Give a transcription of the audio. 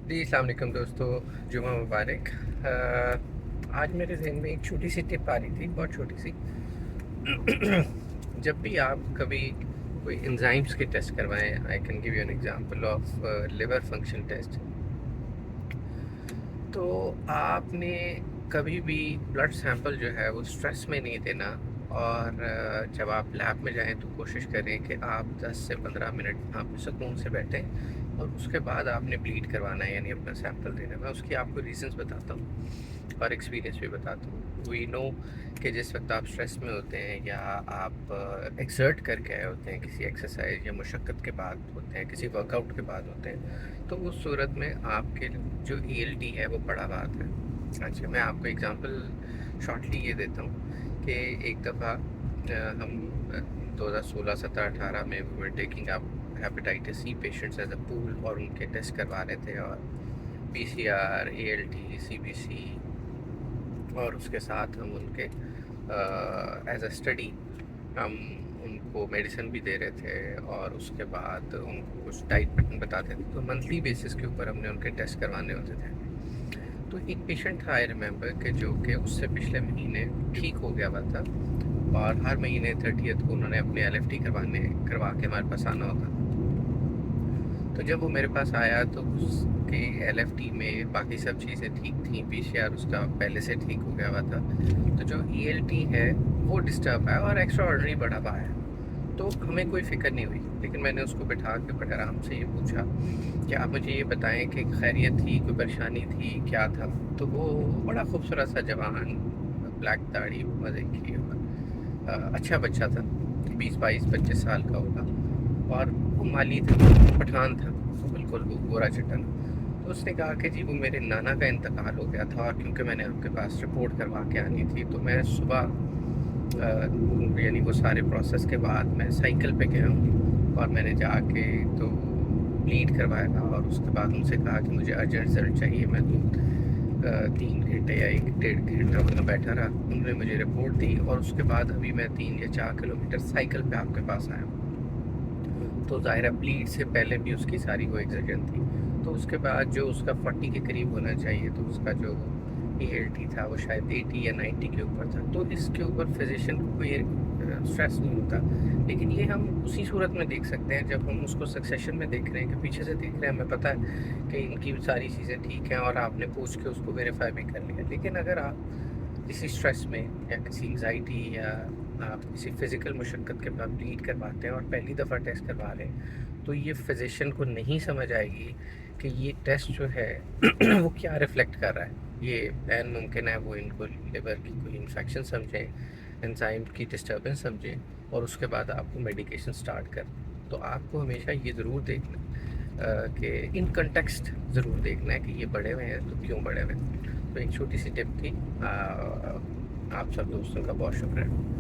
जी, अस्सलाम वालेकुम दोस्तों, जुम्मा मुबारक। आज मेरे ज़हन में एक छोटी सी टिप आ रही थी, बहुत छोटी सी। जब भी आप कभी कोई एंजाइम्स के टेस्ट करवाएं, I can give you an example of liver function test. तो आपने कभी भी ब्लड सैंपल जो है वो स्ट्रेस में नहीं देना। और जब आप लैब में जाएं तो कोशिश करें कि आप 10 से 15 मिनट वहाँ पे सुकून से बैठें, और उसके बाद आपने ब्लीड करवाना है, यानी अपना सैंपल देना है। मैं उसकी आपको रीजंस बताता हूँ और एक्सपीरियंस भी बताता हूँ। वी नो कि जिस वक्त आप स्ट्रेस में होते हैं या आप एक्सर्ट करके आए होते हैं, किसी एक्सरसाइज या मुशक्क़त के बाद होते हैं, किसी वर्कआउट के बाद होते हैं, तो उस सूरत में आपके जो ELT है वो बड़ा बात है। अच्छा, मैं आपको एग्जांपल शॉर्टली ये देता हूँ कि एक दफ़ा हम 2016, 17, 18 में we were taking up hepatitis C patients as a pool, और उनके टेस्ट करवा रहे थे, और PCR, ALT, CBC, और उसके साथ हम उनके एज अ स्टडी हम उनको मेडिसिन भी दे रहे थे, और उसके बाद उनको कुछ डाइट पैटर्न बताते थे। तो मंथली बेसिस के ऊपर हमने उनके टेस्ट करवाने होते थे। तो एक पेशेंट था, आई रिमेंबर, कि जो कि उससे पिछले महीने ठीक हो गया हुआ था, और हर महीने 30th को उन्होंने अपने LFT करवा के हमारे पास आना होता। तो जब वो मेरे पास आया तो उसके LFT में बाकी सब चीज़ें ठीक थी, PCR उसका पहले से ठीक हो गया हुआ था। तो जो ELT है वो डिस्टर्ब है और एक्स्ट्रा ऑर्डनरी बढ़ा हुआ है। तो हमें कोई फ़िक्र नहीं हुई, लेकिन मैंने उसको बिठा के बड़े आराम से ये पूछा कि आप मुझे ये बताएं कि खैरियत थी, कोई परेशानी थी, क्या था। तो वो बड़ा खूबसूरत सा जवान, ब्लैक दाढ़ी, मज़े की, और अच्छा बच्चा था, 20, 22, 25 साल का होगा, और वो माली था, पठान था, तो बिल्कुल वो गोरा चट्टन। तो उसने कहा कि जी वो मेरे नाना का इंतकाल हो गया था, और क्योंकि मैंने आपके पास रिपोर्ट करवा के आनी थी, तो मैं सुबह यानी वो सारे प्रोसेस के बाद मैं साइकिल पे गया हूँ, और मैंने जाके तो ब्लीड करवाया, और उसके बाद उनसे कहा कि मुझे अर्जेंट रिजल्ट चाहिए। मैं तो 3 घंटे या 1 डेढ़ घंटा वहाँ बैठा रहा, उन्होंने मुझे रिपोर्ट दी, और उसके बाद अभी मैं 3 या 4 किलोमीटर साइकिल पे आपके पास आया हूँ। तो ज़ाहिर है ब्लीड से पहले भी उसकी सारी वो एक्सीडेंट थी। तो उसके बाद जो उसका 40 के करीब होना चाहिए, तो उसका जो ELT था वो शायद 80 या 90 के ऊपर था। तो इसके ऊपर फिजिशियन को कोई स्ट्रेस नहीं होता। लेकिन ये हम उसी सूरत में देख सकते हैं जब हम उसको सक्सेशन में देख रहे हैं, कि पीछे से देख रहे हैं, हमें पता है कि इनकी सारी चीज़ें ठीक हैं, और आपने पूछ के उसको वेरीफाई भी कर लिया। लेकिन अगर आप किसी स्ट्रेस में या किसी एंग्जाइटी या आप किसी फ़िज़िकल मुशक्क़त के बाद ब्लीड करवाते हैं और पहली दफ़ा टेस्ट करवा रहे हैं, तो ये फिजिशियन को नहीं समझ आएगी कि ये टेस्ट जो है वो क्या रिफ्लेक्ट कर रहा है। ये ऐन मुमकिन है वो इनको लिवर की कोई इन्फेक्शन समझें, एंजाइम की डिस्टर्बेंस समझें, और उसके बाद आपको मेडिकेशन स्टार्ट कर। तो आपको हमेशा ये ज़रूर देखना कि इन कंटेक्स्ट ज़रूर देखना है कि ये बढ़े हुए हैं तो क्यों बढ़े हुए हैं। तो एक छोटी सी टिप थी। आप सब दोस्तों का बहुत शुक्रिया।